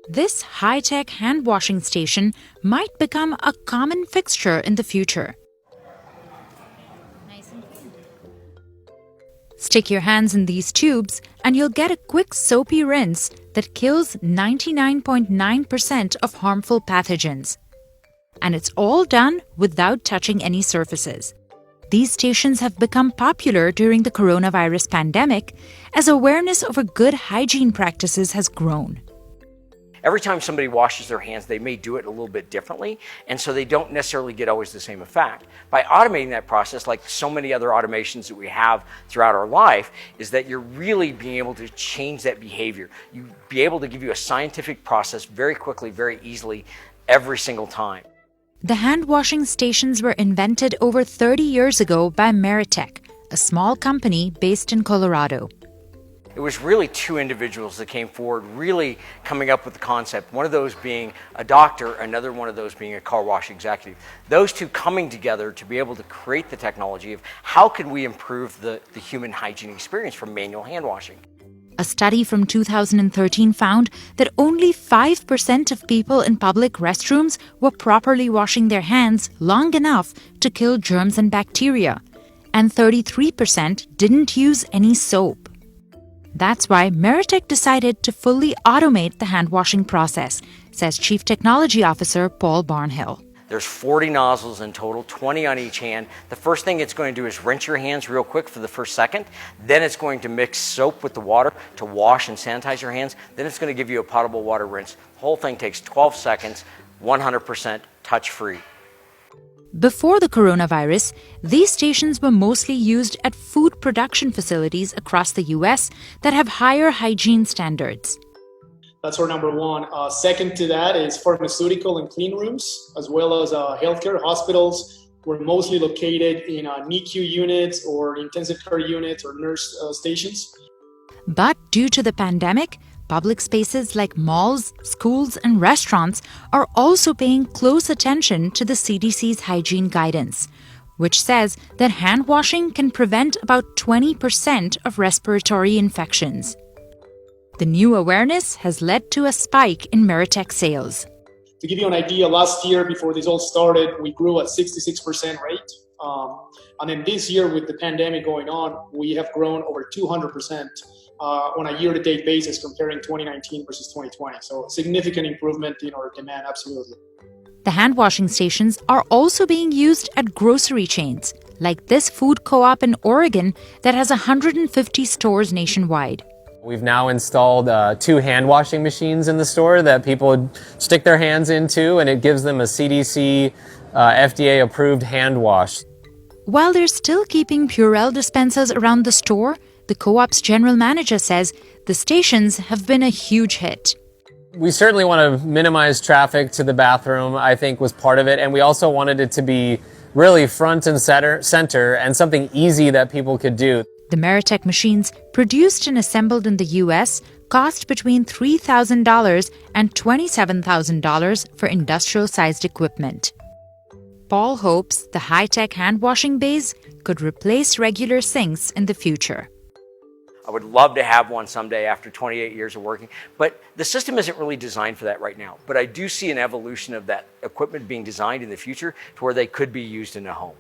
This high-tech hand washing station might become a common fixture in the future. Stick your hands in these tubes and you'll get a quick soapy rinse that kills 99.9% of harmful pathogens. And it's all done without touching any surfaces. These stations have become popular during the coronavirus pandemic as awareness over good hygiene practices has grown. Every time somebody washes their hands, they may do it a little bit differently, and so they don't necessarily get always the same effect. By automating that process, like so many other automations that we have throughout our life, is that you're really being able to change that behavior. You be able to give you a scientific process very quickly, very easily, every single time. The hand washing stations were invented over 30 years ago by Meritech, a small company based in Colorado. It was really two individuals that came forward, really coming up with the concept. One of those being a doctor, another one of those being a car wash executive. Those two coming together to be able to create the technology of how can we improve the human hygiene experience from manual hand washing. A study from 2013 found that only 5% of people in public restrooms were properly washing their hands long enough to kill germs and bacteria, and 33% didn't use any soap. That's why Meritech decided to fully automate the hand-washing process, says Chief Technology Officer Paul Barnhill. There's 40 nozzles in total, 20 on each hand. The first thing it's going to do is rinse your hands real quick for the first second. Then it's going to mix soap with the water to wash and sanitize your hands. Then it's going to give you a potable water rinse. The whole thing takes 12 seconds, 100% touch-free. Before the coronavirus, these stations were mostly used at food production facilities across the U.S. that have higher hygiene standards. That's our number one. Second to that is pharmaceutical and clean rooms, as well as healthcare hospitals. We're mostly located in NICU units or intensive care units or nurse stations. But due to the pandemic, public spaces like malls, schools, and restaurants are also paying close attention to the CDC's hygiene guidance, which says that hand washing can prevent about 20% of respiratory infections. The new awareness has led to a spike in Meritech sales. To give you an idea, last year, before this all started, we grew at 66% rate. And then this year, with the pandemic going on, we have grown over 200% on a year-to-date basis, comparing 2019 versus 2020. So significant improvement in our demand, absolutely. The hand-washing stations are also being used at grocery chains, like this food co-op in Oregon that has 150 stores nationwide. We've now installed 2 hand washing machines in the store that people stick their hands into, and it gives them a CDC FDA-approved hand wash. While they're still keeping Purell dispensers around the store, the co-op's general manager says the stations have been a huge hit. We certainly want to minimize traffic to the bathroom, I think was part of it, and we also wanted it to be really front and center and something easy that people could do. The Meritech machines, produced and assembled in the U.S., cost between $3,000 and $27,000 for industrial-sized equipment. Paul hopes the high-tech hand-washing bays could replace regular sinks in the future. I would love to have one someday after 28 years of working, but the system isn't really designed for that right now. But I do see an evolution of that equipment being designed in the future to where they could be used in a home.